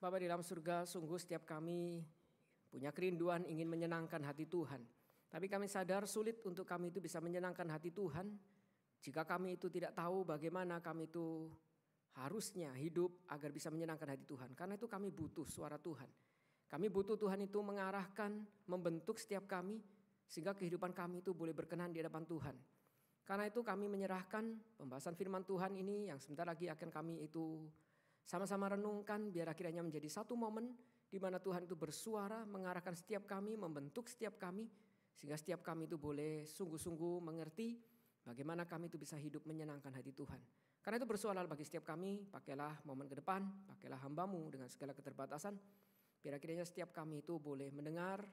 Bapa di dalam surga, sungguh setiap kami punya kerinduan ingin menyenangkan hati Tuhan. Tapi kami sadar sulit untuk kami itu bisa menyenangkan hati Tuhan jika kami itu tidak tahu bagaimana kami itu harusnya hidup agar bisa menyenangkan hati Tuhan. Karena itu kami butuh suara Tuhan. Kami butuh Tuhan itu mengarahkan, membentuk setiap kami sehingga kehidupan kami itu boleh berkenan di hadapan Tuhan. Karena itu kami menyerahkan pembahasan firman Tuhan ini yang sebentar lagi akan kami itu sama-sama renungkan biar akhirnya menjadi satu momen di mana Tuhan itu bersuara mengarahkan setiap kami, membentuk setiap kami sehingga setiap kami itu boleh sungguh-sungguh mengerti bagaimana kami itu bisa hidup menyenangkan hati Tuhan. Karena itu bersuara bagi setiap kami, pakailah momen ke depan, pakailah hamba-Mu dengan segala keterbatasan biar akhirnya setiap kami itu boleh mendengar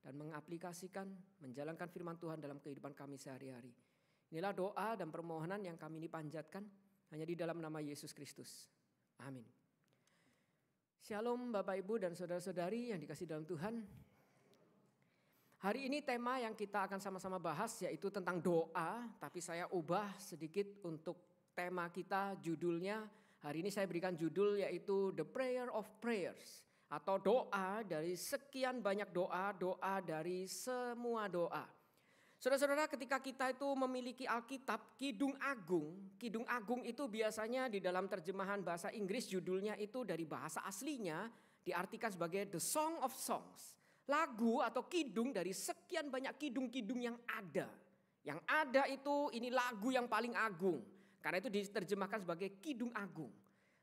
dan mengaplikasikan, menjalankan firman Tuhan dalam kehidupan kami sehari-hari. Inilah doa dan permohonan yang kami ini panjatkan hanya di dalam nama Yesus Kristus. Amin. Shalom Bapak Ibu dan saudara-saudari yang dikasihi dalam Tuhan. Hari ini tema yang kita akan sama-sama bahas yaitu tentang doa. Tapi saya ubah sedikit untuk tema kita, judulnya. Hari ini saya berikan judul yaitu The Prayer of Prayers. Atau doa dari sekian banyak doa, doa dari semua doa. Saudara-saudara, ketika kita itu memiliki Alkitab, Kidung Agung itu biasanya di dalam terjemahan bahasa Inggris judulnya itu dari bahasa aslinya diartikan sebagai The Song of Songs. Lagu atau kidung dari sekian banyak kidung-kidung yang ada. Yang ada itu ini lagu yang paling agung. Karena itu diterjemahkan sebagai Kidung Agung.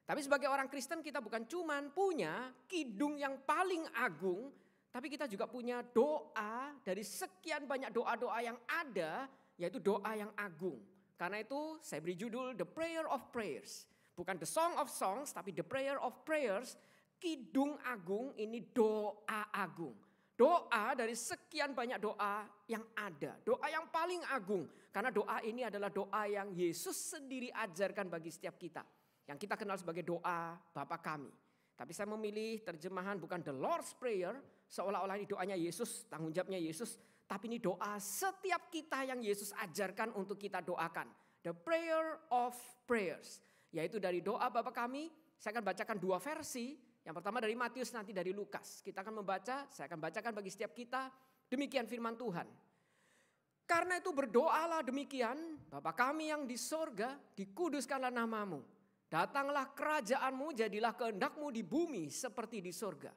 Tapi sebagai orang Kristen kita bukan cuman punya kidung yang paling agung, tapi kita juga punya doa dari sekian banyak doa-doa yang ada, yaitu doa yang agung. Karena itu saya beri judul The Prayer of Prayers. Bukan The Song of Songs, tapi The Prayer of Prayers. Kidung Agung ini doa agung. Doa dari sekian banyak doa yang ada. Doa yang paling agung. Karena doa ini adalah doa yang Yesus sendiri ajarkan bagi setiap kita. Yang kita kenal sebagai doa Bapa kami. Tapi saya memilih terjemahan bukan The Lord's Prayer, seolah-olah ini doanya Yesus, tanggung jawabnya Yesus. Tapi ini doa setiap kita yang Yesus ajarkan untuk kita doakan. The Prayer of Prayers. Yaitu dari doa Bapa kami, saya akan bacakan dua versi. Yang pertama dari Matius, nanti dari Lukas. Kita akan membaca, saya akan bacakan bagi setiap kita. Demikian firman Tuhan. Karena itu berdoalah demikian, Bapa kami yang di sorga, dikuduskanlah nama-Mu. Datanglah kerajaan-Mu, jadilah kehendak-Mu di bumi seperti di sorga.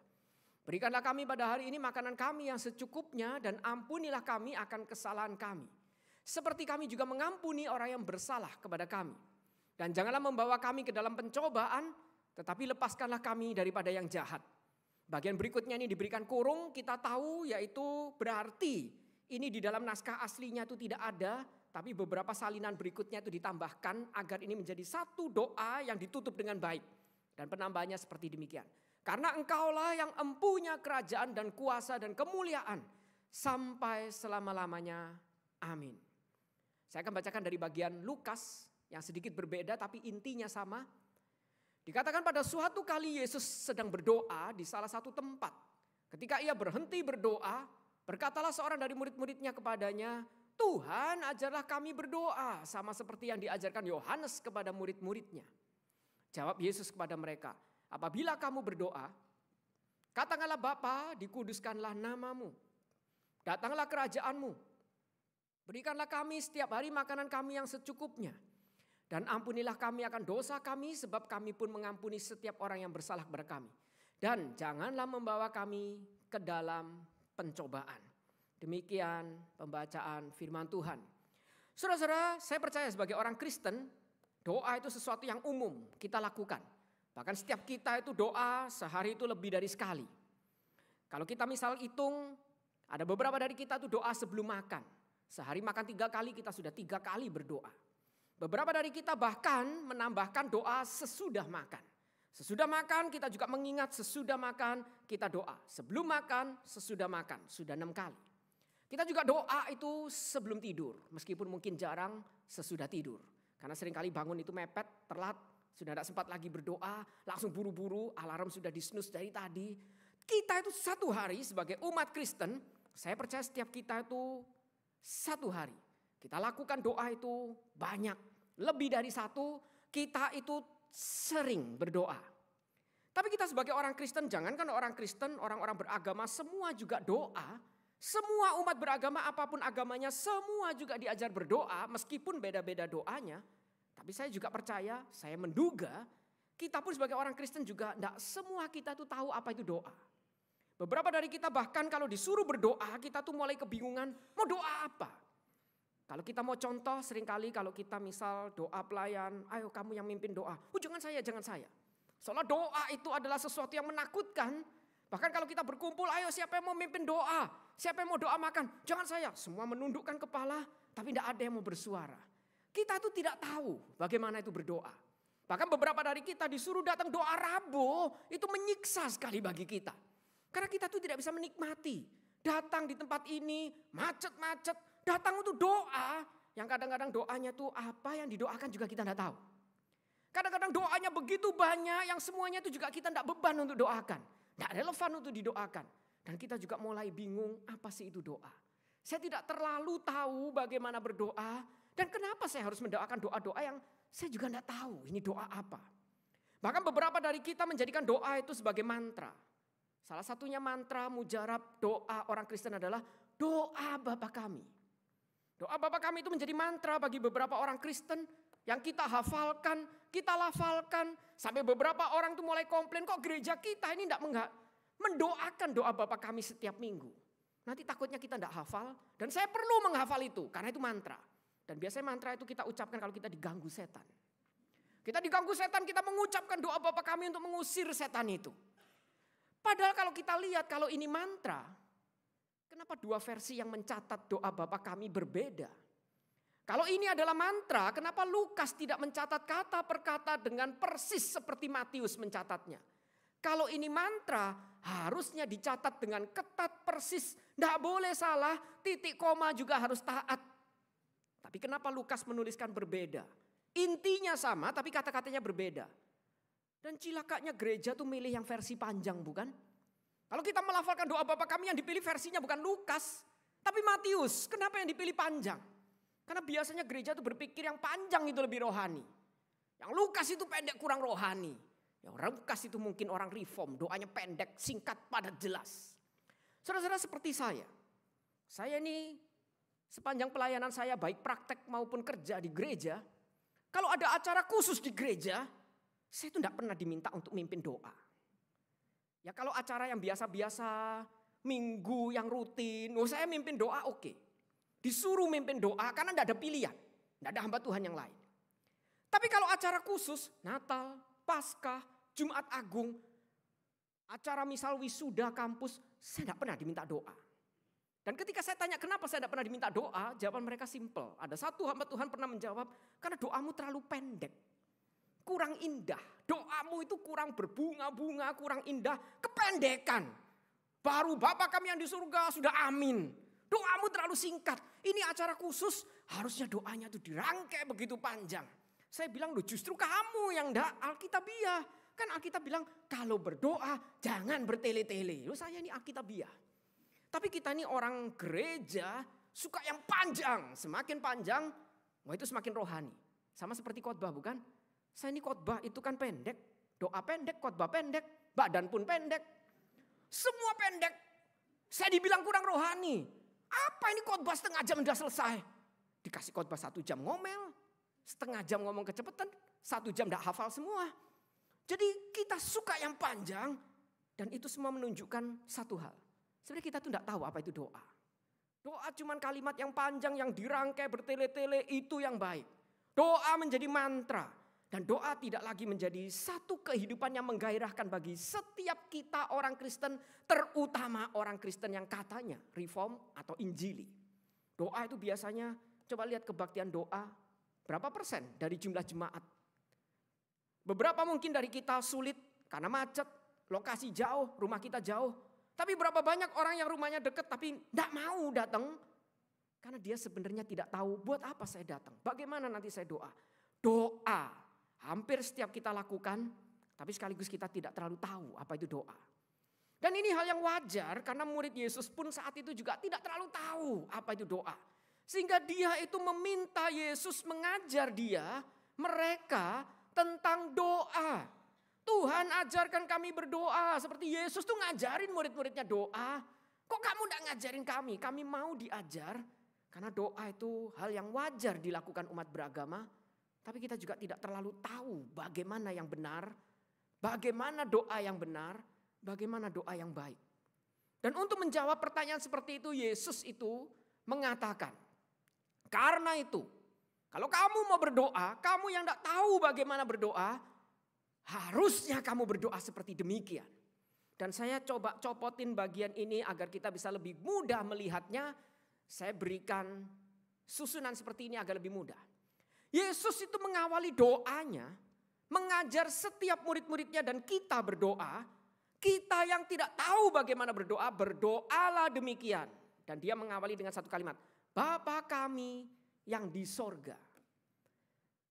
Berikanlah kami pada hari ini makanan kami yang secukupnya dan ampunilah kami akan kesalahan kami. Seperti kami juga mengampuni orang yang bersalah kepada kami. Dan janganlah membawa kami ke dalam pencobaan, tetapi lepaskanlah kami daripada yang jahat. Bagian berikutnya ini diberikan kurung, kita tahu yaitu berarti ini di dalam naskah aslinya itu tidak ada. Tapi beberapa salinan berikutnya itu ditambahkan agar ini menjadi satu doa yang ditutup dengan baik. Dan penambahannya seperti demikian. Karena Engkaulah yang empunya kerajaan dan kuasa dan kemuliaan sampai selama-lamanya. Amin. Saya akan bacakan dari bagian Lukas yang sedikit berbeda tapi intinya sama. Dikatakan pada suatu kali Yesus sedang berdoa di salah satu tempat. Ketika ia berhenti berdoa, berkatalah seorang dari murid-muridnya kepadanya, Tuhan, ajarlah kami berdoa sama seperti yang diajarkan Yohanes kepada murid-muridnya. Jawab Yesus kepada mereka, apabila kamu berdoa, katakanlah Bapa, dikuduskanlah nama-Mu. Datanglah kerajaan-Mu. Berikanlah kami setiap hari makanan kami yang secukupnya. Dan ampunilah kami akan dosa kami sebab kami pun mengampuni setiap orang yang bersalah kepada kami. Dan janganlah membawa kami ke dalam pencobaan. Demikian pembacaan firman Tuhan. Saudara-saudara, saya percaya sebagai orang Kristen, doa itu sesuatu yang umum kita lakukan. Bahkan setiap kita itu doa sehari itu lebih dari sekali. Kalau kita misal hitung, ada beberapa dari kita itu doa sebelum makan. Sehari makan 3 kali, kita sudah 3 kali berdoa. Beberapa dari kita bahkan menambahkan doa sesudah makan. Sesudah makan kita juga mengingat sesudah makan kita doa. Sebelum makan, sesudah makan, sudah 6 kali. Kita juga doa itu sebelum tidur, meskipun mungkin jarang sesudah tidur. Karena seringkali bangun itu mepet, telat, sudah tidak sempat lagi berdoa, langsung buru-buru, alarm sudah di-snooze dari tadi. Kita itu satu hari sebagai umat Kristen, saya percaya setiap kita itu satu hari. Kita lakukan doa itu banyak, lebih dari satu, kita itu sering berdoa. Tapi kita sebagai orang Kristen, jangankan orang Kristen, orang-orang beragama semua juga doa. Semua umat beragama apapun agamanya semua juga diajar berdoa meskipun beda-beda doanya. Tapi saya juga percaya, saya menduga kita pun sebagai orang Kristen juga tidak semua kita tuh tahu apa itu doa. Beberapa dari kita bahkan kalau disuruh berdoa kita tuh mulai kebingungan mau doa apa. Kalau kita mau contoh seringkali kalau kita misal doa pelayan, ayo kamu yang mimpin doa. Jangan saya, jangan saya. Soalnya doa itu adalah sesuatu yang menakutkan. Bahkan kalau kita berkumpul, ayo siapa yang mau mimpin doa? Siapa yang mau doa makan? Jangan saya. Semua menundukkan kepala, tapi tidak ada yang mau bersuara. Kita tuh tidak tahu bagaimana itu berdoa. Bahkan beberapa dari kita disuruh datang doa Rabu, itu menyiksa sekali bagi kita. Karena kita tuh tidak bisa menikmati. Datang di tempat ini, macet-macet, datang untuk doa. Yang kadang-kadang doanya tuh apa yang didoakan juga kita tidak tahu. Kadang-kadang doanya begitu banyak yang semuanya itu juga kita tidak beban untuk doakan. Tidak relevan untuk didoakan. Dan kita juga mulai bingung apa sih itu doa. Saya tidak terlalu tahu bagaimana berdoa. Dan kenapa saya harus mendoakan doa-doa yang saya juga tidak tahu ini doa apa. Bahkan beberapa dari kita menjadikan doa itu sebagai mantra. Salah satunya mantra mujarab doa orang Kristen adalah doa Bapa kami. Doa Bapa kami itu menjadi mantra bagi beberapa orang Kristen yang kita hafalkan, kita lafalkan. Sampai beberapa orang itu mulai komplain, kok gereja kita ini tidak mendoakan doa Bapa kami setiap minggu. Nanti takutnya kita tidak hafal dan saya perlu menghafal itu karena itu mantra. Dan biasanya mantra itu kita ucapkan kalau kita diganggu setan. Kita diganggu setan, kita mengucapkan doa Bapa kami untuk mengusir setan itu. Padahal kalau kita lihat kalau ini mantra, kenapa dua versi yang mencatat doa Bapa kami berbeda? Kalau ini adalah mantra, kenapa Lukas tidak mencatat kata per kata dengan persis seperti Matius mencatatnya? Kalau ini mantra, harusnya dicatat dengan ketat persis. Tidak boleh salah, titik koma juga harus taat. Tapi kenapa Lukas menuliskan berbeda? Intinya sama, tapi kata-katanya berbeda. Dan cilakanya gereja tuh milih yang versi panjang, bukan? Kalau kita melafalkan doa Bapa kami yang dipilih versinya bukan Lukas, tapi Matius. Kenapa yang dipilih panjang? Karena biasanya gereja itu berpikir yang panjang itu lebih rohani. Yang Lukas itu pendek kurang rohani. Yang Lukas itu mungkin orang reform, doanya pendek, singkat, padat, jelas. Saudara-saudara seperti saya. Saya ini sepanjang pelayanan saya baik praktek maupun kerja di gereja. Kalau ada acara khusus di gereja, saya itu tidak pernah diminta untuk mimpin doa. Ya kalau acara yang biasa-biasa, minggu yang rutin, saya mimpin doa oke. Disuruh mimpin doa karena tidak ada pilihan. Tidak ada hamba Tuhan yang lain. Tapi kalau acara khusus, Natal, Paskah, Jumat Agung, acara misal wisuda kampus, saya tidak pernah diminta doa. Dan ketika saya tanya kenapa saya tidak pernah diminta doa, jawaban mereka simpel. Ada satu hamba Tuhan pernah menjawab, karena doamu terlalu pendek. Kurang indah. Doamu itu kurang berbunga-bunga, kurang indah, kependekan. Baru Bapa kami yang di surga sudah amin. Doamu terlalu singkat. Ini acara khusus, harusnya doanya itu dirangkai begitu panjang. Saya bilang, loh justru kamu yang enggak Alkitabiah. Kan Alkitab bilang, kalau berdoa jangan bertele-tele. Loh saya ini Alkitabiah. Tapi kita ini orang gereja suka yang panjang. Semakin panjang, itu semakin rohani. Sama seperti khotbah bukan? Saya ini khotbah itu kan pendek. Doa pendek, khotbah pendek, badan pun pendek. Semua pendek. Saya dibilang kurang rohani. Apa ini khotbah setengah jam udah selesai? Dikasih khotbah 1 jam ngomel. Setengah jam ngomong kecepatan. 1 jam udah hafal semua. Jadi kita suka yang panjang. Dan itu semua menunjukkan satu hal. Sebenarnya kita tuh tidak tahu apa itu doa. Doa cuman kalimat yang panjang yang dirangkai bertele-tele itu yang baik. Doa menjadi mantra. Dan doa tidak lagi menjadi satu kehidupan yang menggairahkan bagi setiap kita orang Kristen. Terutama orang Kristen yang katanya reform atau injili. Doa itu biasanya coba lihat kebaktian doa. Berapa persen dari jumlah jemaat. Beberapa mungkin dari kita sulit karena macet. Lokasi jauh, rumah kita jauh. Tapi berapa banyak orang yang rumahnya dekat tapi tidak mau datang. Karena dia sebenarnya tidak tahu buat apa saya datang. Bagaimana nanti saya doa. Doa. Hampir setiap kita lakukan, tapi sekaligus kita tidak terlalu tahu apa itu doa. Dan ini hal yang wajar karena murid Yesus pun saat itu juga tidak terlalu tahu apa itu doa. Sehingga dia itu meminta Yesus mengajar mereka tentang doa. Tuhan ajarkan kami berdoa. Seperti Yesus tuh ngajarin murid-muridnya doa. Kok kamu gak ngajarin kami? Kami mau diajar. Karena doa itu hal yang wajar dilakukan umat beragama. Tapi kita juga tidak terlalu tahu bagaimana yang benar. Bagaimana doa yang benar. Bagaimana doa yang baik. Dan untuk menjawab pertanyaan seperti itu, Yesus itu mengatakan, karena itu, kalau kamu mau berdoa, kamu yang tidak tahu bagaimana berdoa, harusnya kamu berdoa seperti demikian. Dan saya coba copotin bagian ini agar kita bisa lebih mudah melihatnya. Saya berikan susunan seperti ini agar lebih mudah. Yesus itu mengawali doanya, mengajar setiap murid-muridnya dan kita berdoa. Kita yang tidak tahu bagaimana berdoa, berdoalah demikian. Dan dia mengawali dengan satu kalimat, Bapa kami yang di sorga.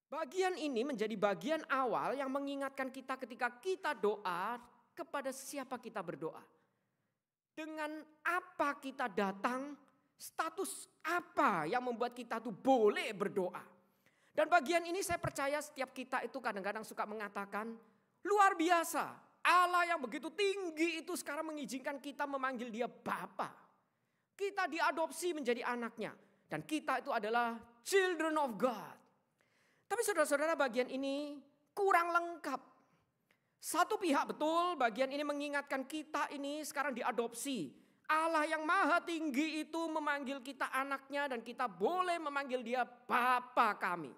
Bagian ini menjadi bagian awal yang mengingatkan kita ketika kita doa kepada siapa kita berdoa. Dengan apa kita datang, status apa yang membuat kita tuh boleh berdoa. Dan bagian ini saya percaya setiap kita itu kadang-kadang suka mengatakan, luar biasa. Allah yang begitu tinggi itu sekarang mengizinkan kita memanggil dia Bapa. Kita diadopsi menjadi anaknya. Dan kita itu adalah children of God. Tapi saudara-saudara bagian ini kurang lengkap. Satu pihak betul bagian ini mengingatkan kita ini sekarang diadopsi. Allah yang maha tinggi itu memanggil kita anaknya dan kita boleh memanggil dia Bapa kami.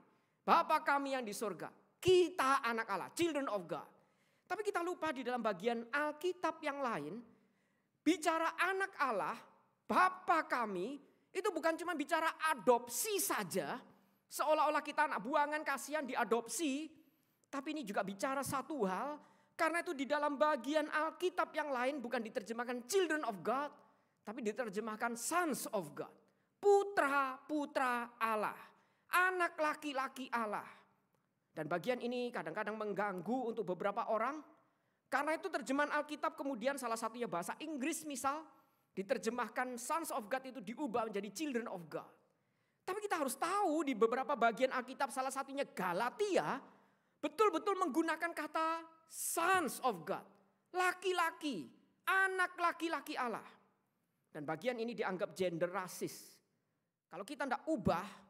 Bapa kami yang di surga. Kita anak Allah, children of God. Tapi kita lupa di dalam bagian Alkitab yang lain, bicara anak Allah, Bapa kami, itu bukan cuma bicara adopsi saja, seolah-olah kita anak buangan kasihan diadopsi, tapi ini juga bicara satu hal, karena itu di dalam bagian Alkitab yang lain bukan diterjemahkan children of God, tapi diterjemahkan sons of God, putra-putra Allah, anak laki-laki Allah. Dan bagian ini kadang-kadang mengganggu untuk beberapa orang. Karena itu terjemahan Alkitab kemudian salah satunya bahasa Inggris misal. Diterjemahkan sons of God itu diubah menjadi children of God. Tapi kita harus tahu di beberapa bagian Alkitab salah satunya Galatia. Betul-betul menggunakan kata sons of God. Laki-laki, anak laki-laki Allah. Dan bagian ini dianggap gender rasis. Kalau kita tidak ubah,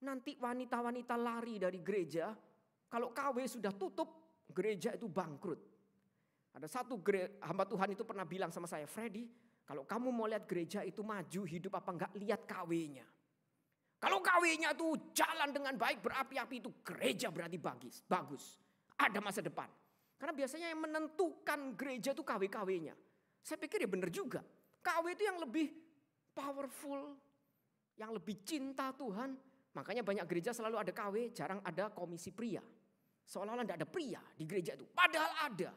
nanti wanita-wanita lari dari gereja, kalau KW sudah tutup, gereja itu bangkrut. Ada satu hamba Tuhan itu pernah bilang sama saya, Freddy, kalau kamu mau lihat gereja itu maju hidup apa enggak, lihat KW-nya. Kalau KW-nya itu jalan dengan baik, berapi-api, itu gereja berarti bagus. Ada masa depan. Karena biasanya yang menentukan gereja itu KW-KW-nya. Saya pikir ya benar juga. KW itu yang lebih powerful, yang lebih cinta Tuhan. Makanya banyak gereja selalu ada KW, jarang ada komisi pria. Seolah-olah tidak ada pria di gereja itu. Padahal ada.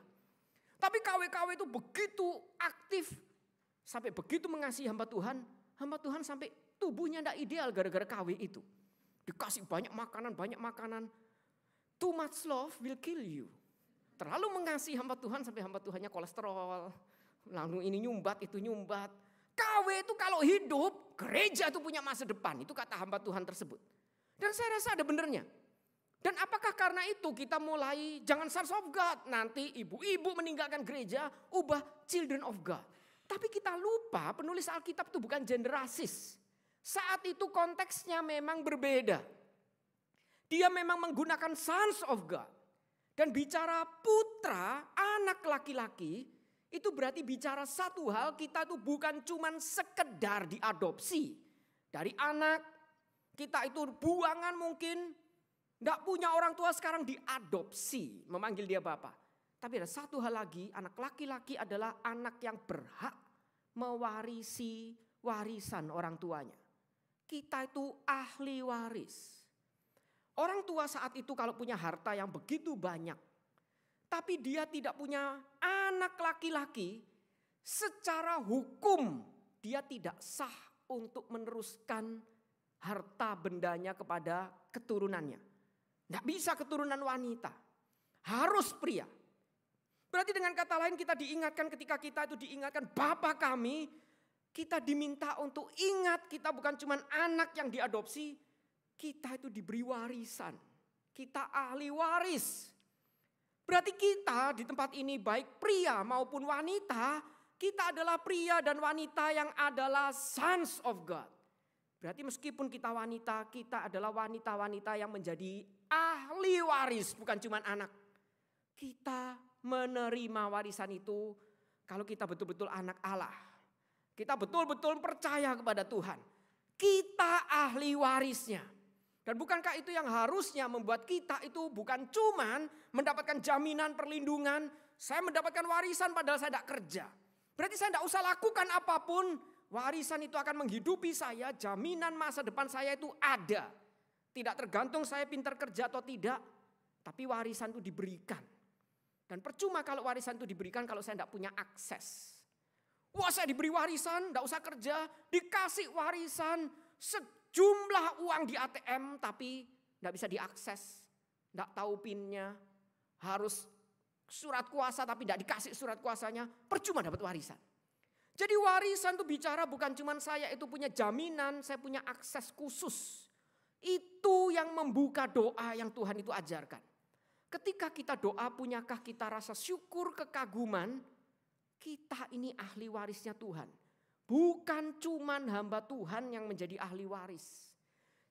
Tapi KW-KW itu begitu aktif. Sampai begitu mengasihi hamba Tuhan sampai tubuhnya tidak ideal gara-gara KW itu. Dikasih banyak makanan. Too much love will kill you. Terlalu mengasihi hamba Tuhan sampai hamba Tuhannya kolesterol. Lalu ini nyumbat, itu nyumbat. KW itu kalau hidup, gereja itu punya masa depan. Itu kata hamba Tuhan tersebut. Dan saya rasa ada benernya. Dan apakah karena itu kita mulai jangan sons of God. Nanti ibu-ibu meninggalkan gereja, ubah children of God. Tapi kita lupa penulis Alkitab itu bukan gender rasis. Saat itu konteksnya memang berbeda. Dia memang menggunakan sons of God. Dan bicara putra, anak laki-laki, itu berarti bicara satu hal, kita itu bukan cuman sekedar diadopsi. Dari anak, kita itu buangan mungkin, tidak punya orang tua sekarang diadopsi, memanggil dia Bapa. Tapi ada satu hal lagi, anak laki-laki adalah anak yang berhak mewarisi warisan orang tuanya. Kita itu ahli waris. Orang tua saat itu kalau punya harta yang begitu banyak, tapi dia tidak punya anak laki-laki, secara hukum dia tidak sah untuk meneruskan harta bendanya kepada keturunannya. Tidak bisa keturunan wanita, harus pria. Berarti dengan kata lain kita diingatkan ketika kita itu diingatkan Bapa kami, kita diminta untuk ingat kita bukan cuma anak yang diadopsi, kita itu diberi warisan. Kita ahli waris. Berarti kita di tempat ini baik pria maupun wanita, kita adalah pria dan wanita yang adalah sons of God. Berarti meskipun kita wanita, kita adalah wanita-wanita yang menjadi ahli waris, bukan cuma anak. Kita menerima warisan itu kalau kita betul-betul anak Allah. Kita betul-betul percaya kepada Tuhan. Kita ahli warisnya. Dan bukankah itu yang harusnya membuat kita itu bukan cuman mendapatkan jaminan perlindungan, saya mendapatkan warisan padahal saya tidak kerja. Berarti saya tidak usah lakukan apapun, warisan itu akan menghidupi saya, jaminan masa depan saya itu ada. Tidak tergantung saya pintar kerja atau tidak, tapi warisan itu diberikan. Dan percuma kalau warisan itu diberikan kalau saya tidak punya akses. Wah, saya diberi warisan, tidak usah kerja, dikasih warisan sejumlah uang di ATM tapi tidak bisa diakses, tidak tahu pinnya, harus surat kuasa tapi tidak dikasih surat kuasanya, percuma dapat warisan. Jadi warisan itu bicara bukan cuma saya itu punya jaminan, saya punya akses khusus. Itu yang membuka doa yang Tuhan itu ajarkan. Ketika kita doa, punyakah kita rasa syukur, kekaguman, kita ini ahli warisnya Tuhan. Bukan cuman hamba Tuhan yang menjadi ahli waris.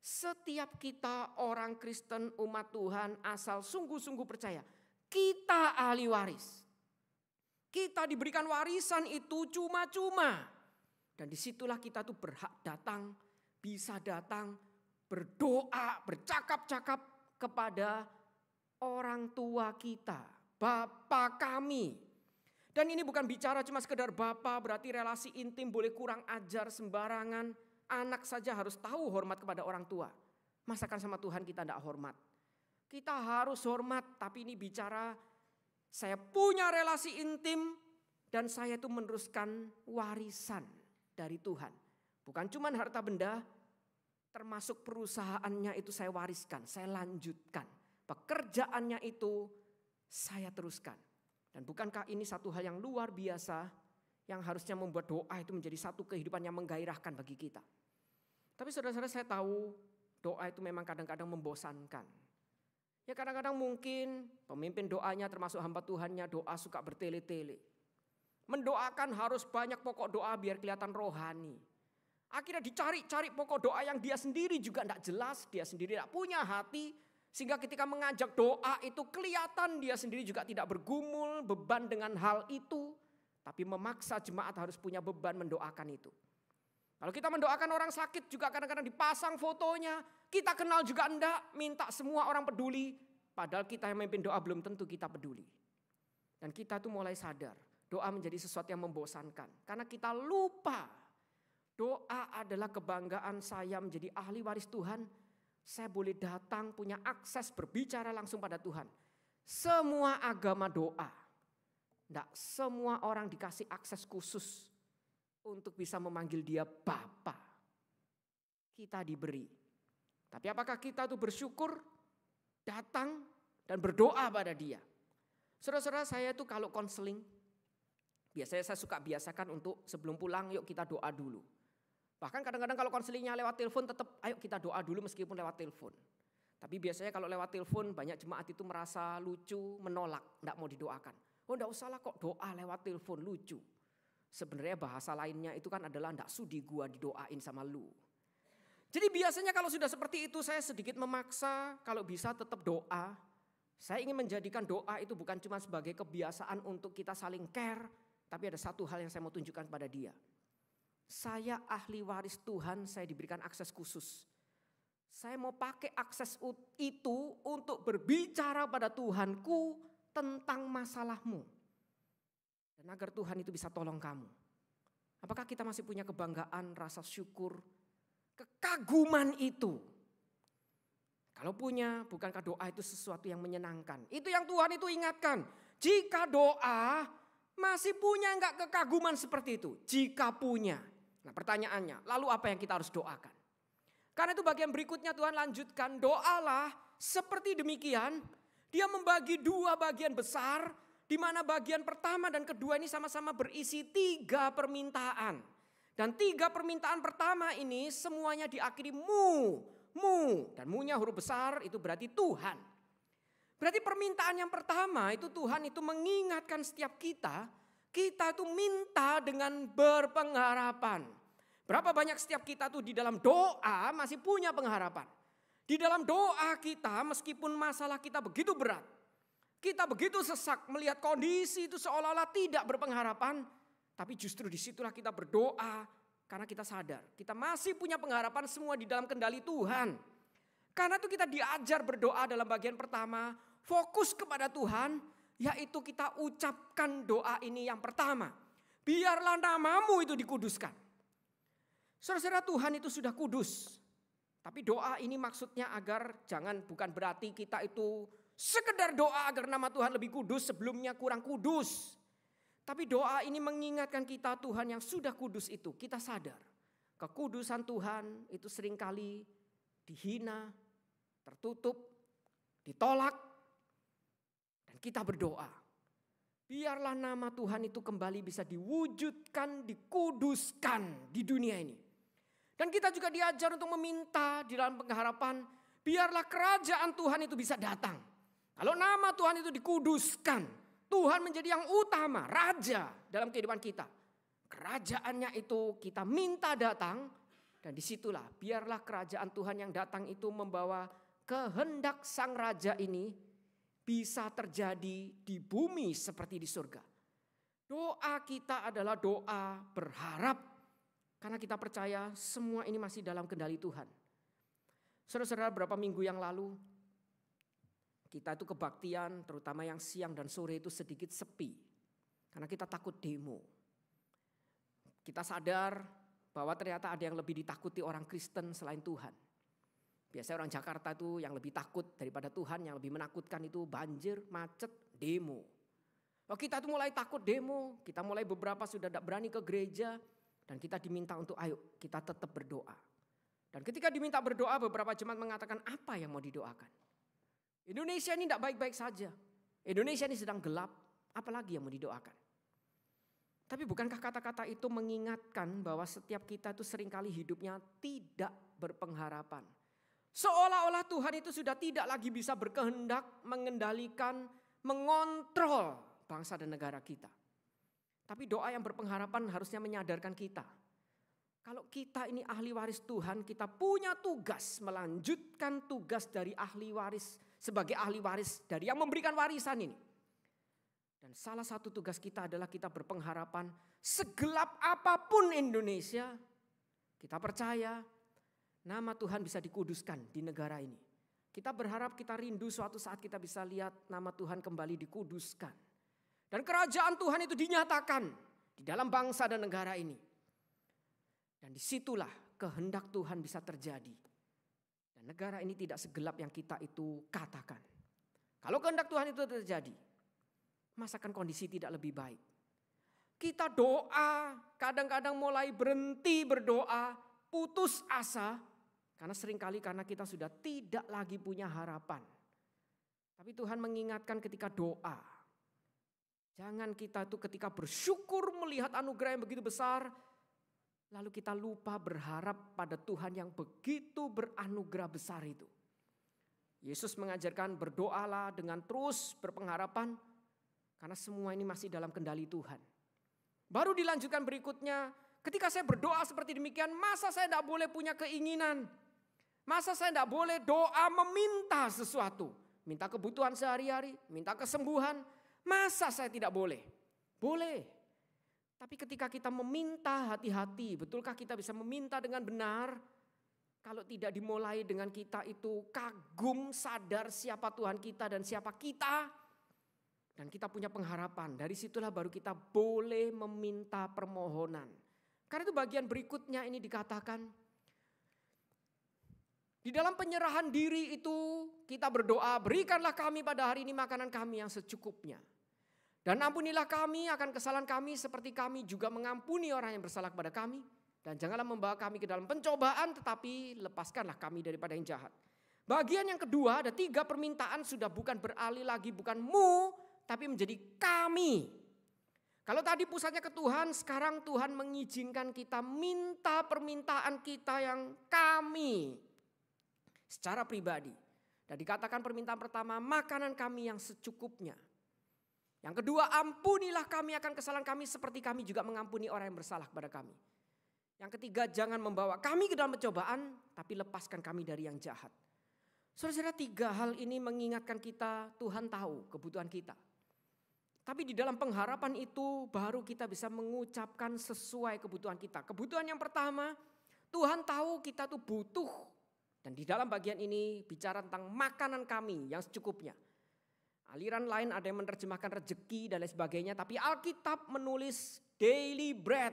Setiap kita orang Kristen umat Tuhan asal sungguh-sungguh percaya. Kita ahli waris. Kita diberikan warisan itu cuma-cuma. Dan disitulah kita tuh berhak datang, bisa datang, berdoa, bercakap-cakap kepada orang tua kita. Bapa kami. Dan ini bukan bicara cuma sekedar bapa, berarti relasi intim boleh kurang ajar sembarangan. Anak saja harus tahu hormat kepada orang tua. Masakan sama Tuhan kita tidak hormat. Kita harus hormat, tapi ini bicara saya punya relasi intim dan saya itu meneruskan warisan dari Tuhan. Bukan cuma harta benda, termasuk perusahaannya itu saya wariskan, saya lanjutkan. Pekerjaannya itu saya teruskan. Dan bukankah ini satu hal yang luar biasa yang harusnya membuat doa itu menjadi satu kehidupan yang menggairahkan bagi kita. Tapi saudara-saudara, saya tahu doa itu memang kadang-kadang membosankan. Ya kadang-kadang mungkin pemimpin doanya termasuk hamba Tuhannya doa suka bertele-tele. Mendoakan harus banyak pokok doa biar kelihatan rohani. Akhirnya dicari-cari pokok doa yang dia sendiri juga tidak jelas, dia sendiri tidak punya hati. Sehingga ketika mengajak doa itu kelihatan dia sendiri juga tidak bergumul, beban dengan hal itu. Tapi memaksa jemaat harus punya beban mendoakan itu. Kalau kita mendoakan orang sakit juga kadang-kadang dipasang fotonya. Kita kenal juga enggak, minta semua orang peduli. Padahal kita yang memimpin doa belum tentu kita peduli. Dan kita tuh mulai sadar, doa menjadi sesuatu yang membosankan. Karena kita lupa, doa adalah kebanggaan saya menjadi ahli waris Tuhan. Saya boleh datang, punya akses berbicara langsung pada Tuhan. Semua agama doa. Tidak semua orang dikasih akses khusus untuk bisa memanggil dia Bapa. Kita diberi. Tapi apakah kita tuh bersyukur, datang dan berdoa pada dia? Saudara-saudara, saya tuh kalau konseling, biasanya saya suka biasakan untuk sebelum pulang yuk kita doa dulu. Bahkan kadang-kadang kalau konselingnya lewat telepon tetap ayo kita doa dulu meskipun lewat telepon. Tapi biasanya kalau lewat telepon banyak jemaat itu merasa lucu, menolak, tidak mau didoakan. Oh tidak usah lah kok doa lewat telepon lucu. Sebenarnya bahasa lainnya itu kan adalah tidak sudi gua didoain sama lu. Jadi biasanya kalau sudah seperti itu saya sedikit memaksa kalau bisa tetap doa. Saya ingin menjadikan doa itu bukan cuma sebagai kebiasaan untuk kita saling care. Tapi ada satu hal yang saya mau tunjukkan pada dia. Saya ahli waris Tuhan, saya diberikan akses khusus. Saya mau pakai akses itu untuk berbicara pada Tuhanku tentang masalahmu. Dan agar Tuhan itu bisa tolong kamu. Apakah kita masih punya kebanggaan, rasa syukur, kekaguman itu? Kalau punya, bukankah doa itu sesuatu yang menyenangkan? Itu yang Tuhan itu ingatkan. Jika doa masih punya enggak kekaguman seperti itu? Jika punya. Nah pertanyaannya, lalu apa yang kita harus doakan? Karena itu bagian berikutnya Tuhan lanjutkan, doalah seperti demikian. Dia membagi dua bagian besar, di mana bagian pertama dan kedua ini sama-sama berisi 3 permintaan. Dan 3 permintaan pertama ini semuanya diakhiri mu. Dan mu-nya huruf besar itu berarti Tuhan. Berarti permintaan yang pertama itu Tuhan itu mengingatkan setiap kita itu minta dengan berpengharapan. Berapa banyak setiap kita tuh di dalam doa masih punya pengharapan. Di dalam doa kita meskipun masalah kita begitu berat, kita begitu sesak melihat kondisi itu seolah-olah tidak berpengharapan, tapi justru disitulah kita berdoa karena kita sadar kita masih punya pengharapan semua di dalam kendali Tuhan. Karena itu kita diajar berdoa dalam bagian pertama, fokus kepada Tuhan, yaitu kita ucapkan doa ini yang pertama. Biarlah namamu itu dikuduskan. Saudara-saudara, Tuhan itu sudah kudus. Tapi doa ini maksudnya agar bukan berarti kita itu sekedar doa agar nama Tuhan lebih kudus, sebelumnya kurang kudus. Tapi doa ini mengingatkan kita Tuhan yang sudah kudus itu. Kita sadar kekudusan Tuhan itu seringkali dihina, tertutup, ditolak. Dan kita berdoa, biarlah nama Tuhan itu kembali bisa diwujudkan, dikuduskan di dunia ini. Dan kita juga diajar untuk meminta di dalam pengharapan, biarlah kerajaan Tuhan itu bisa datang. Kalau nama Tuhan itu dikuduskan, Tuhan menjadi yang utama, raja dalam kehidupan kita. Kerajaannya itu kita minta datang, dan disitulah biarlah kerajaan Tuhan yang datang itu membawa kehendak sang raja ini bisa terjadi di bumi seperti di surga. Doa kita adalah doa berharap. Karena kita percaya semua ini masih dalam kendali Tuhan. Saudara-saudara, beberapa minggu yang lalu kita itu kebaktian terutama yang siang dan sore itu sedikit sepi. Karena kita takut demo. Kita sadar bahwa ternyata ada yang lebih ditakuti orang Kristen selain Tuhan. Biasanya orang Jakarta itu yang lebih takut daripada Tuhan, yang lebih menakutkan itu banjir, macet, demo. Oh, kita tuh mulai takut demo, kita mulai beberapa sudah tidak berani ke gereja. Dan kita diminta untuk ayo kita tetap berdoa. Dan ketika diminta berdoa beberapa jemaat mengatakan apa yang mau didoakan. Indonesia ini tidak baik-baik saja. Indonesia ini sedang gelap, apalagi yang mau didoakan. Tapi bukankah kata-kata itu mengingatkan bahwa setiap kita itu seringkali hidupnya tidak berpengharapan. Seolah-olah Tuhan itu sudah tidak lagi bisa berkehendak, mengendalikan, mengontrol bangsa dan negara kita. Tapi doa yang berpengharapan harusnya menyadarkan kita. Kalau kita ini ahli waris Tuhan, kita punya tugas melanjutkan tugas dari ahli waris. Sebagai ahli waris dari yang memberikan warisan ini. Dan salah satu tugas kita adalah kita berpengharapan segelap apapun Indonesia. Kita percaya nama Tuhan bisa dikuduskan di negara ini. Kita berharap, kita rindu suatu saat kita bisa lihat nama Tuhan kembali dikuduskan. Dan kerajaan Tuhan itu dinyatakan di dalam bangsa dan negara ini. Dan disitulah kehendak Tuhan bisa terjadi. Dan negara ini tidak segelap yang kita itu katakan. Kalau kehendak Tuhan itu terjadi, masakan kondisi tidak lebih baik. Kita doa, kadang-kadang mulai berhenti berdoa, putus asa. Karena seringkali karena kita sudah tidak lagi punya harapan. Tapi Tuhan mengingatkan ketika doa. Jangan kita itu ketika bersyukur melihat anugerah yang begitu besar, lalu kita lupa berharap pada Tuhan yang begitu beranugerah besar itu. Yesus mengajarkan berdoalah dengan terus berpengharapan, karena semua ini masih dalam kendali Tuhan. Baru dilanjutkan berikutnya, ketika saya berdoa seperti demikian, masa saya tidak boleh punya keinginan? Masa saya tidak boleh doa meminta sesuatu? Minta kebutuhan sehari-hari, minta kesembuhan. Masa saya tidak boleh? Boleh. Tapi ketika kita meminta hati-hati, betulkah kita bisa meminta dengan benar? Kalau tidak dimulai dengan kita itu kagum, sadar siapa Tuhan kita dan siapa kita. Dan kita punya pengharapan, dari situlah baru kita boleh meminta permohonan. Karena itu bagian berikutnya ini dikatakan, di dalam penyerahan diri itu kita berdoa, berikanlah kami pada hari ini makanan kami yang secukupnya. Dan ampunilah kami akan kesalahan kami seperti kami juga mengampuni orang yang bersalah kepada kami. Dan janganlah membawa kami ke dalam pencobaan, tetapi lepaskanlah kami daripada yang jahat. Bagian yang kedua, ada 3 permintaan sudah bukan beralih lagi, bukan mu, tapi menjadi kami. Kalau tadi pusatnya ke Tuhan, sekarang Tuhan mengizinkan kita minta permintaan kita yang kami. Secara pribadi. Dan dikatakan permintaan pertama, makanan kami yang secukupnya. Yang kedua, ampunilah kami akan kesalahan kami seperti kami juga mengampuni orang yang bersalah kepada kami. Yang ketiga, jangan membawa kami ke dalam pencobaan, tapi lepaskan kami dari yang jahat. Saudara-saudara, 3 hal ini mengingatkan kita, Tuhan tahu kebutuhan kita. Tapi di dalam pengharapan itu baru kita bisa mengucapkan sesuai kebutuhan kita. Kebutuhan yang pertama, Tuhan tahu kita tuh butuh. Dan di dalam bagian ini bicara tentang makanan kami yang secukupnya. Aliran lain ada yang menerjemahkan rezeki dan lain sebagainya. Tapi Alkitab menulis daily bread.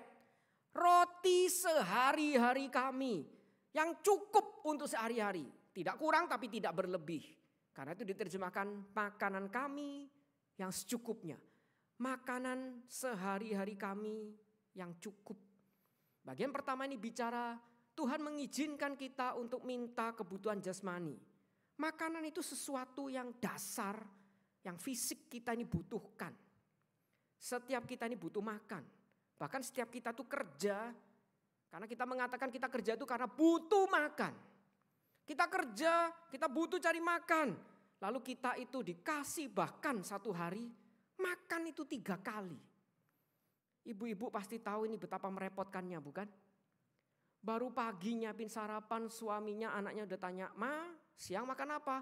Roti sehari-hari kami. Yang cukup untuk sehari-hari. Tidak kurang tapi tidak berlebih. Karena itu diterjemahkan makanan kami yang secukupnya. Makanan sehari-hari kami yang cukup. Bagian pertama ini bicara Tuhan mengizinkan kita untuk minta kebutuhan jasmani. Makanan itu sesuatu yang dasar, yang fisik kita ini butuhkan. Setiap kita ini butuh makan. Bahkan setiap kita tuh kerja, karena kita mengatakan kita kerja itu karena butuh makan. Kita kerja, kita butuh cari makan. Lalu kita itu dikasih bahkan satu hari, makan itu 3 kali. Ibu-ibu pasti tahu ini betapa merepotkannya, bukan? Baru pagi nyiapin sarapan, suaminya, anaknya udah tanya, "Ma, siang makan apa?"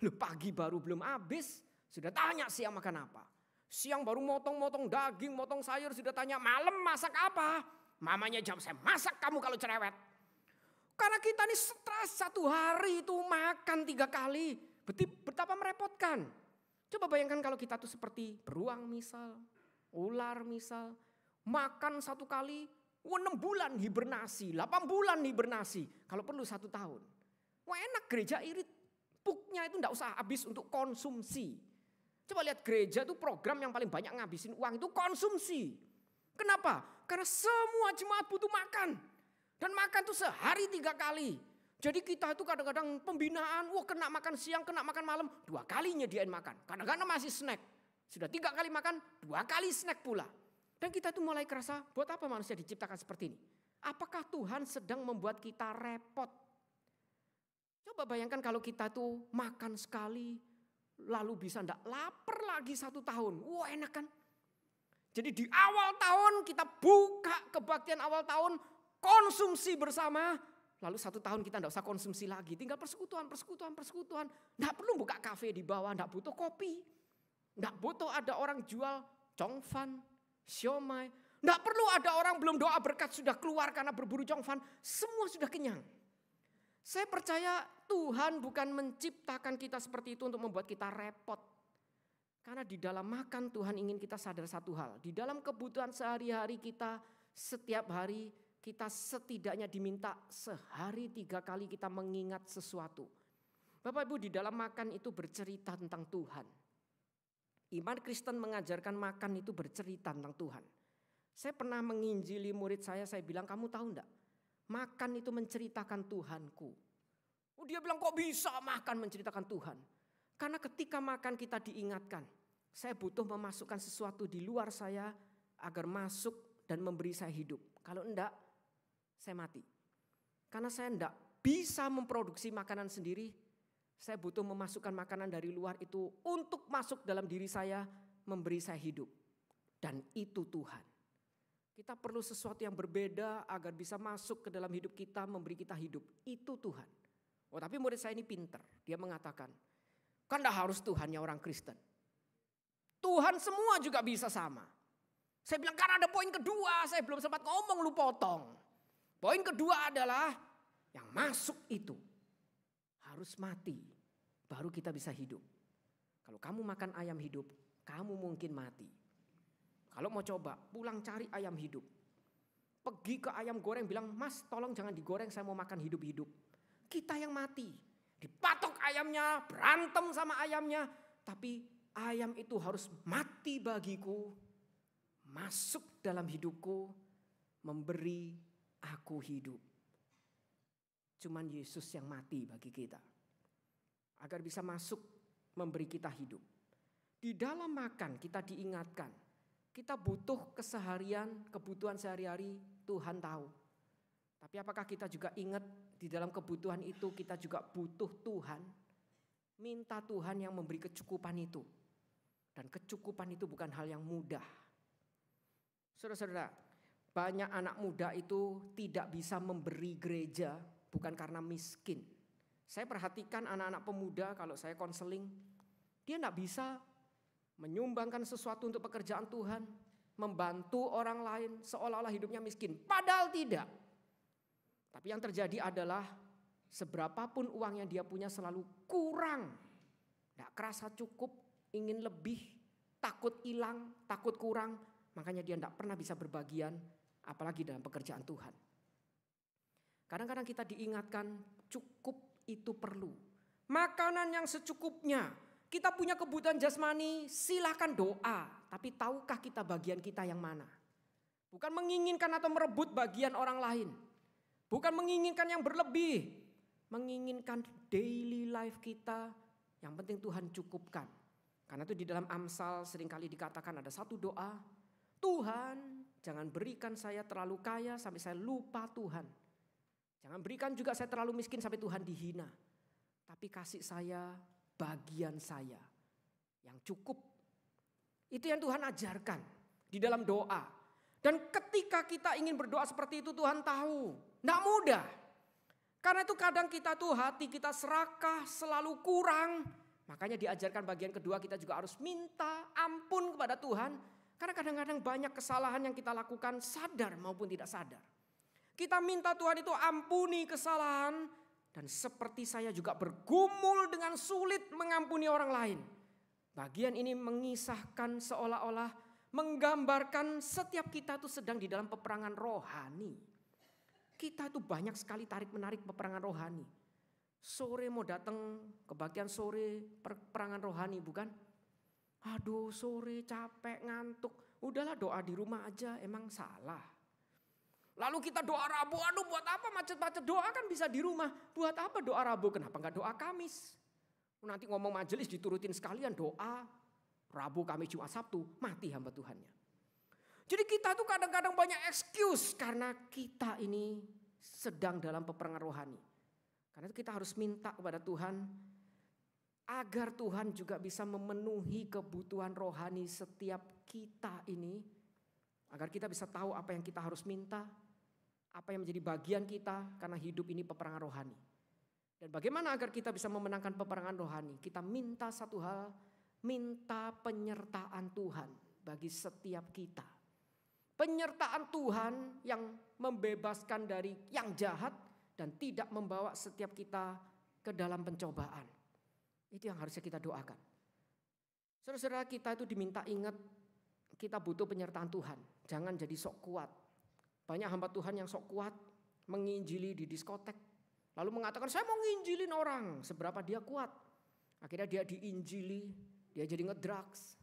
Loh, pagi baru belum habis, sudah tanya siang makan apa. Siang baru motong-motong daging, motong sayur, sudah tanya malam masak apa. Mamanya jawab, "Saya masak kamu kalau cerewet." Karena kita ini stres, 1 hari itu makan 3 kali. Betapa merepotkan. Coba bayangkan kalau kita tuh seperti beruang misal, ular misal. Makan 1 kali, 6 bulan hibernasi, 8 bulan hibernasi. Kalau perlu 1 tahun. Wah, enak gereja irit. Pupnya itu enggak usah habis untuk konsumsi. Coba lihat gereja itu program yang paling banyak ngabisin uang itu konsumsi. Kenapa? Karena semua jemaat butuh makan. Dan makan tuh sehari 3 kali. Jadi kita itu kadang-kadang pembinaan, kena makan siang, kena makan malam. 2 kali nyediain makan. Kadang-kadang masih snack. Sudah 3 kali makan, 2 kali snack pula. Dan kita tuh mulai kerasa, buat apa manusia diciptakan seperti ini? Apakah Tuhan sedang membuat kita repot? Coba bayangkan kalau kita tuh makan sekali, lalu bisa enggak lapar lagi 1 tahun. Wah, enak kan? Jadi di awal tahun kita buka kebaktian awal tahun, konsumsi bersama. Lalu 1 tahun kita enggak usah konsumsi lagi. Tinggal persekutuan. Enggak perlu buka kafe di bawah, enggak butuh kopi. Enggak butuh ada orang jual congfan, siomay. Enggak perlu ada orang belum doa berkat sudah keluar karena berburu congfan. Semua sudah kenyang. Saya percaya Tuhan bukan menciptakan kita seperti itu untuk membuat kita repot. Karena di dalam makan Tuhan ingin kita sadar satu hal. Di dalam kebutuhan sehari-hari kita setiap hari kita setidaknya diminta sehari 3 kali kita mengingat sesuatu. Bapak Ibu, di dalam makan itu bercerita tentang Tuhan. Iman Kristen mengajarkan makan itu bercerita tentang Tuhan. Saya pernah menginjili murid saya bilang, "Kamu tahu enggak? Makan itu menceritakan Tuhanku." Dia bilang, "Kok bisa makan menceritakan Tuhan?" Karena ketika makan kita diingatkan, saya butuh memasukkan sesuatu di luar saya agar masuk dan memberi saya hidup. Kalau enggak, saya mati. Karena saya enggak bisa memproduksi makanan sendiri, saya butuh memasukkan makanan dari luar itu untuk masuk dalam diri saya, memberi saya hidup. Dan itu Tuhan. Kita perlu sesuatu yang berbeda agar bisa masuk ke dalam hidup kita, memberi kita hidup. Itu Tuhan. Tapi murid saya ini pinter. Dia mengatakan, kan enggak harus Tuhannya orang Kristen. Tuhan semua juga bisa sama. Saya bilang, karena ada poin kedua, saya belum sempat ngomong, lu potong. Poin kedua adalah yang masuk itu harus mati, baru kita bisa hidup. Kalau kamu makan ayam hidup, kamu mungkin mati. Kalau mau coba, pulang cari ayam hidup. Pergi ke ayam goreng bilang, "Mas tolong jangan digoreng, saya mau makan hidup-hidup." Kita yang mati. Dipatok ayamnya, berantem sama ayamnya. Tapi ayam itu harus mati bagiku, masuk dalam hidupku, memberi aku hidup. Cuman Yesus yang mati bagi kita. Agar bisa masuk memberi kita hidup. Di dalam makan kita diingatkan. Kita butuh keseharian, kebutuhan sehari-hari, Tuhan tahu. Tapi apakah kita juga ingat di dalam kebutuhan itu kita juga butuh Tuhan? Minta Tuhan yang memberi kecukupan itu. Dan kecukupan itu bukan hal yang mudah. Saudara-saudara, banyak anak muda itu tidak bisa memberi gereja bukan karena miskin. Saya perhatikan anak-anak pemuda kalau saya konseling, dia tidak bisa menyumbangkan sesuatu untuk pekerjaan Tuhan, membantu orang lain seolah-olah hidupnya miskin. Padahal tidak. Tapi yang terjadi adalah seberapapun uang yang dia punya selalu kurang. Tidak kerasa cukup, ingin lebih, takut hilang, takut kurang. Makanya dia tidak pernah bisa berbagian, apalagi dalam pekerjaan Tuhan. Kadang-kadang kita diingatkan cukup itu perlu. Makanan yang secukupnya. Kita punya kebutuhan jasmani, silahkan doa. Tapi tahukah kita bagian kita yang mana? Bukan menginginkan atau merebut bagian orang lain. Bukan menginginkan yang berlebih. Menginginkan daily life kita. Yang penting Tuhan cukupkan. Karena itu di dalam Amsal seringkali dikatakan ada satu doa. Tuhan, jangan berikan saya terlalu kaya sampai saya lupa Tuhan. Jangan berikan juga saya terlalu miskin sampai Tuhan dihina. Tapi kasih saya bagian saya yang cukup. Itu yang Tuhan ajarkan di dalam doa. Dan ketika kita ingin berdoa seperti itu Tuhan tahu. Tidak mudah. Karena itu kadang kita tuh hati kita serakah, selalu kurang. Makanya diajarkan bagian kedua kita juga harus minta ampun kepada Tuhan. Karena kadang-kadang banyak kesalahan yang kita lakukan sadar maupun tidak sadar. Kita minta Tuhan itu ampuni kesalahan. Dan seperti saya juga bergumul dengan sulit mengampuni orang lain. Bagian ini mengisahkan seolah-olah menggambarkan setiap kita itu sedang di dalam peperangan rohani. Kita itu banyak sekali tarik-menarik peperangan rohani. Sore mau datang kebaktian sore peperangan rohani bukan? Aduh sore capek ngantuk. Udahlah doa di rumah aja emang salah. Lalu kita doa Rabu, aduh buat apa macet-macet, doa kan bisa di rumah. Buat apa doa Rabu, kenapa enggak doa Kamis? Nanti ngomong majelis diturutin sekalian doa Rabu, Kamis, Jumat, Sabtu, mati hamba Tuhannya. Jadi kita tuh kadang-kadang banyak excuse karena kita ini sedang dalam peperangan rohani. Karena itu kita harus minta kepada Tuhan agar Tuhan juga bisa memenuhi kebutuhan rohani setiap kita ini. Agar kita bisa tahu apa yang kita harus minta. Apa yang menjadi bagian kita karena hidup ini peperangan rohani. Dan bagaimana agar kita bisa memenangkan peperangan rohani? Kita minta satu hal, minta penyertaan Tuhan bagi setiap kita. Penyertaan Tuhan yang membebaskan dari yang jahat dan tidak membawa setiap kita ke dalam pencobaan. Itu yang harusnya kita doakan. Saudara-saudara kita itu diminta ingat kita butuh penyertaan Tuhan. Jangan jadi sok kuat. Banyak hamba Tuhan yang sok kuat menginjili di diskotek. Lalu mengatakan saya mau nginjilin orang. Seberapa dia kuat. Akhirnya dia diinjili. Dia jadi ngedrugs.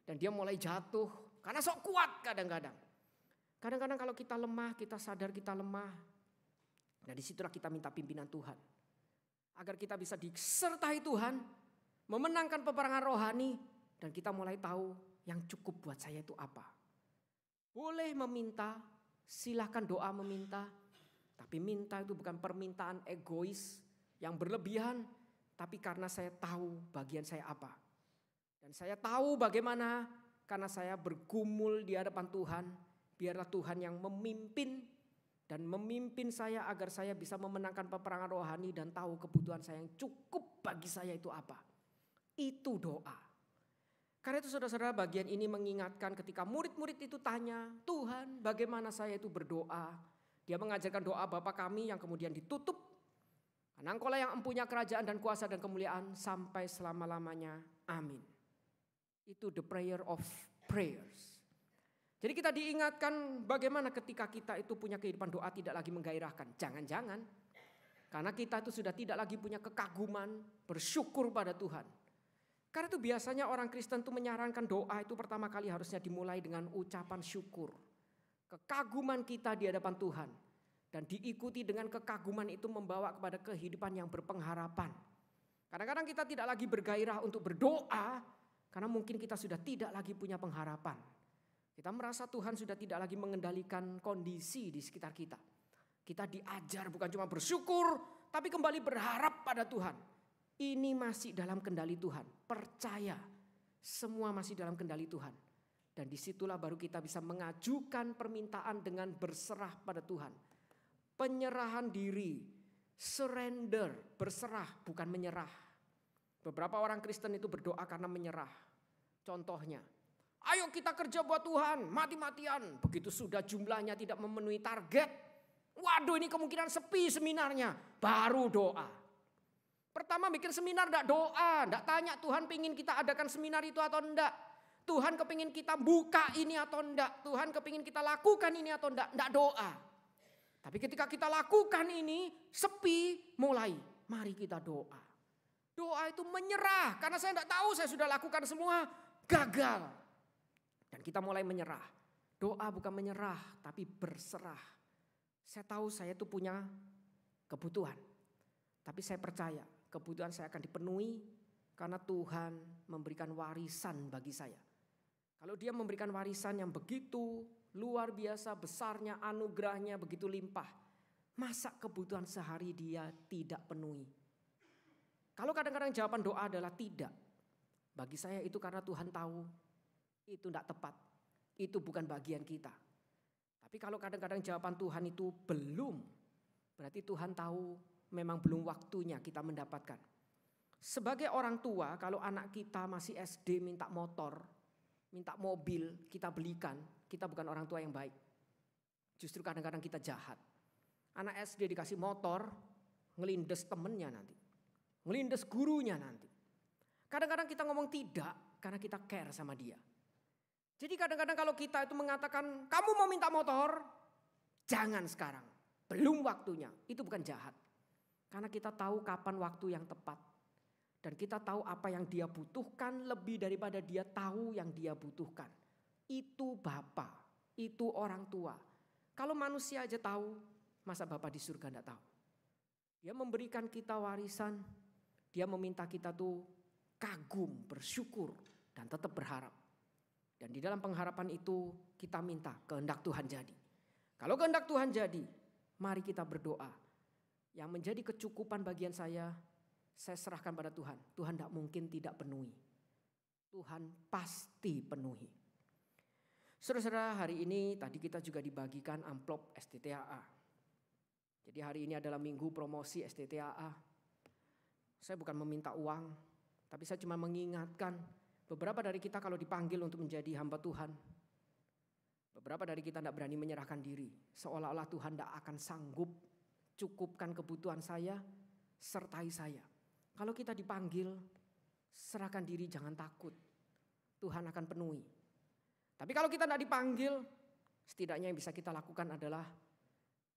Dan dia mulai jatuh. Karena sok kuat kadang-kadang. Kadang-kadang kalau kita lemah, kita sadar kita lemah. Nah disitulah kita minta pimpinan Tuhan. Agar kita bisa disertai Tuhan. Memenangkan peperangan rohani. Dan kita mulai tahu yang cukup buat saya itu apa. Boleh meminta, silahkan doa meminta. Tapi minta itu bukan permintaan egois yang berlebihan. Tapi karena saya tahu bagian saya apa. Dan saya tahu bagaimana karena saya bergumul di hadapan Tuhan. Biarlah Tuhan yang memimpin dan memimpin saya agar saya bisa memenangkan peperangan rohani dan tahu kebutuhan saya yang cukup bagi saya itu apa. Itu doa. Karena itu saudara-saudara bagian ini mengingatkan ketika murid-murid itu tanya, Tuhan bagaimana saya itu berdoa. Dia mengajarkan doa Bapa kami yang kemudian ditutup. Karena Engkaulah yang empunya kerajaan dan kuasa dan kemuliaan sampai selama-lamanya. Amin. Itu the prayer of prayers. Jadi kita diingatkan bagaimana ketika kita itu punya kehidupan doa tidak lagi menggairahkan. Jangan-jangan. Karena kita itu sudah tidak lagi punya kekaguman bersyukur pada Tuhan. Karena itu biasanya orang Kristen itu menyarankan doa itu pertama kali harusnya dimulai dengan ucapan syukur. Kekaguman kita di hadapan Tuhan. Dan diikuti dengan kekaguman itu membawa kepada kehidupan yang berpengharapan. Kadang-kadang kita tidak lagi bergairah untuk berdoa. Karena mungkin kita sudah tidak lagi punya pengharapan. Kita merasa Tuhan sudah tidak lagi mengendalikan kondisi di sekitar kita. Kita diajar bukan cuma bersyukur, tapi kembali berharap pada Tuhan. ini masih dalam kendali Tuhan. Percaya, semua masih dalam kendali Tuhan. Dan disitulah baru kita bisa mengajukan permintaan dengan berserah pada Tuhan. Penyerahan diri, surrender, berserah bukan menyerah. Beberapa orang Kristen itu berdoa karena menyerah. Contohnya, ayo kita kerja buat Tuhan, mati-matian. Begitu sudah jumlahnya tidak memenuhi target, waduh ini kemungkinan sepi seminarnya, baru doa. Pertama bikin seminar enggak doa, enggak tanya Tuhan pingin kita adakan seminar itu atau enggak. Tuhan kepingin kita buka ini atau enggak. Tuhan kepingin kita lakukan ini atau enggak doa. Tapi ketika kita lakukan ini, sepi, mulai. Mari kita doa. Doa itu menyerah, karena saya enggak tahu saya sudah lakukan semua, gagal. Dan kita mulai menyerah. Doa bukan menyerah, tapi berserah. Saya tahu saya itu punya kebutuhan. Tapi saya percaya kebutuhan saya akan dipenuhi karena Tuhan memberikan warisan bagi saya. Kalau Dia memberikan warisan yang begitu luar biasa besarnya, anugerahnya begitu limpah, masa kebutuhan sehari Dia tidak penuhi? Kalau kadang-kadang jawaban doa adalah tidak, bagi saya itu karena Tuhan tahu itu tidak tepat, itu bukan bagian kita. Tapi kalau kadang-kadang jawaban Tuhan itu belum, berarti Tuhan tahu memang belum waktunya kita mendapatkan. Sebagai orang tua, kalau anak kita masih SD minta motor, minta mobil, kita belikan, kita bukan orang tua yang baik. Justru kadang-kadang kita jahat. Anak SD dikasih motor, ngelindes temennya nanti. Ngelindes gurunya nanti. Kadang-kadang kita ngomong tidak, karena kita care sama dia. Jadi kadang-kadang kalau kita itu mengatakan, kamu mau minta motor? Jangan sekarang, belum waktunya. Itu bukan jahat. Karena kita tahu kapan waktu yang tepat. Dan kita tahu apa yang dia butuhkan lebih daripada dia tahu yang dia butuhkan. Itu Bapa, itu orang tua. Kalau manusia aja tahu, masa Bapa di surga enggak tahu? Dia memberikan kita warisan, dia meminta kita tuh kagum, bersyukur, dan tetap berharap. Dan di dalam pengharapan itu kita minta kehendak Tuhan jadi. Kalau kehendak Tuhan jadi, mari kita berdoa. Yang menjadi kecukupan bagian saya serahkan pada Tuhan. Tuhan tidak mungkin tidak penuhi. Tuhan pasti penuhi. Saudara-saudara, hari ini tadi kita juga dibagikan amplop STTAA. Jadi hari ini adalah minggu promosi STTAA. Saya bukan meminta uang, tapi saya cuma mengingatkan beberapa dari kita kalau dipanggil untuk menjadi hamba Tuhan. Beberapa dari kita tidak berani menyerahkan diri. Seolah-olah Tuhan tidak akan sanggup cukupkan kebutuhan saya, sertai saya. Kalau kita dipanggil, serahkan diri, jangan takut. Tuhan akan penuhi. Tapi kalau kita tidak dipanggil, setidaknya yang bisa kita lakukan adalah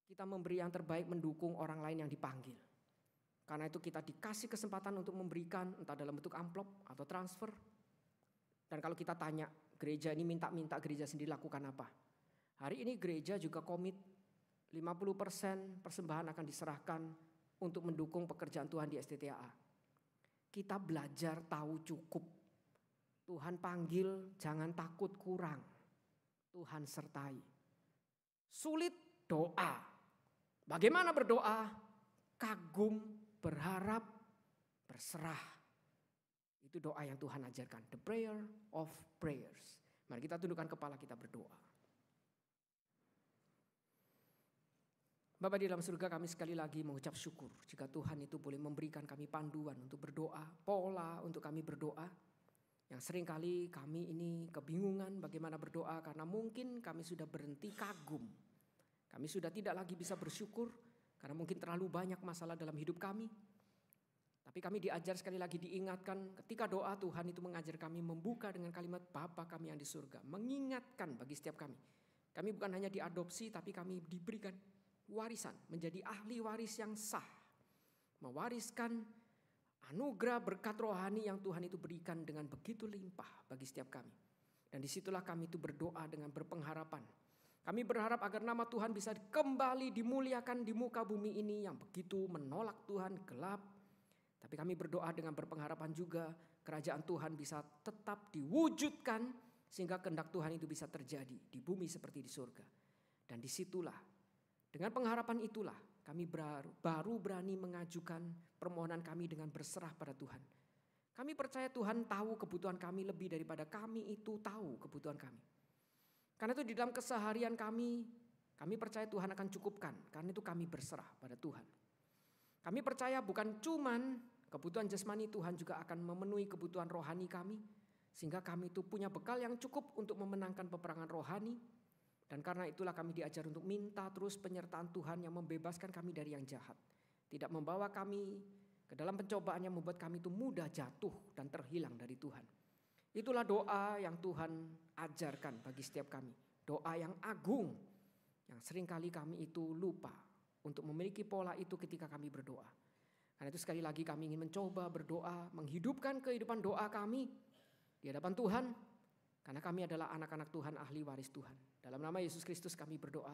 kita memberi yang terbaik, mendukung orang lain yang dipanggil. Karena itu kita dikasih kesempatan untuk memberikan, entah dalam bentuk amplop atau transfer. Dan kalau kita tanya, gereja ini minta gereja sendiri lakukan apa? Hari ini gereja juga komit 50% persembahan akan diserahkan untuk mendukung pekerjaan Tuhan di STTAA. Kita belajar tahu cukup. Tuhan panggil, jangan takut kurang. Tuhan sertai. Sulit, doa. Bagaimana berdoa? Kagum, berharap, berserah. Itu doa yang Tuhan ajarkan. The prayer of prayers. Mari kita tundukkan kepala, kita berdoa. Bapa di dalam surga, kami sekali lagi mengucap syukur jika Tuhan itu boleh memberikan kami panduan untuk berdoa, pola untuk kami berdoa. Yang seringkali kami ini kebingungan bagaimana berdoa karena mungkin kami sudah berhenti kagum. Kami sudah tidak lagi bisa bersyukur karena mungkin terlalu banyak masalah dalam hidup kami. Tapi kami diajar sekali lagi, diingatkan ketika doa Tuhan itu mengajar kami membuka dengan kalimat Bapa kami yang di surga. Mengingatkan bagi setiap kami. Kami bukan hanya diadopsi tapi kami diberikan warisan, menjadi ahli waris yang sah. Mewariskan anugerah berkat rohani yang Tuhan itu berikan dengan begitu limpah bagi setiap kami. Dan disitulah kami itu berdoa dengan berpengharapan. Kami berharap agar nama Tuhan bisa kembali dimuliakan di muka bumi ini yang begitu menolak Tuhan, gelap. Tapi kami berdoa dengan berpengharapan juga kerajaan Tuhan bisa tetap diwujudkan sehingga kehendak Tuhan itu bisa terjadi di bumi seperti di surga. Dan disitulah, dengan pengharapan itulah kami baru berani mengajukan permohonan kami dengan berserah pada Tuhan. Kami percaya Tuhan tahu kebutuhan kami lebih daripada kami itu tahu kebutuhan kami. Karena itu di dalam keseharian kami percaya Tuhan akan cukupkan. Karena itu kami berserah pada Tuhan. Kami percaya bukan cuman kebutuhan jasmani, Tuhan juga akan memenuhi kebutuhan rohani kami. Sehingga kami itu punya bekal yang cukup untuk memenangkan peperangan rohani. Dan karena itulah kami diajar untuk minta terus penyertaan Tuhan yang membebaskan kami dari yang jahat. Tidak membawa kami ke dalam pencobaan yang membuat kami itu mudah jatuh dan terhilang dari Tuhan. Itulah doa yang Tuhan ajarkan bagi setiap kami. Doa yang agung yang seringkali kami itu lupa untuk memiliki pola itu ketika kami berdoa. Karena itu sekali lagi kami ingin mencoba berdoa, menghidupkan kehidupan doa kami di hadapan Tuhan. Karena kami adalah anak-anak Tuhan, ahli waris Tuhan. Dalam nama Yesus Kristus kami berdoa.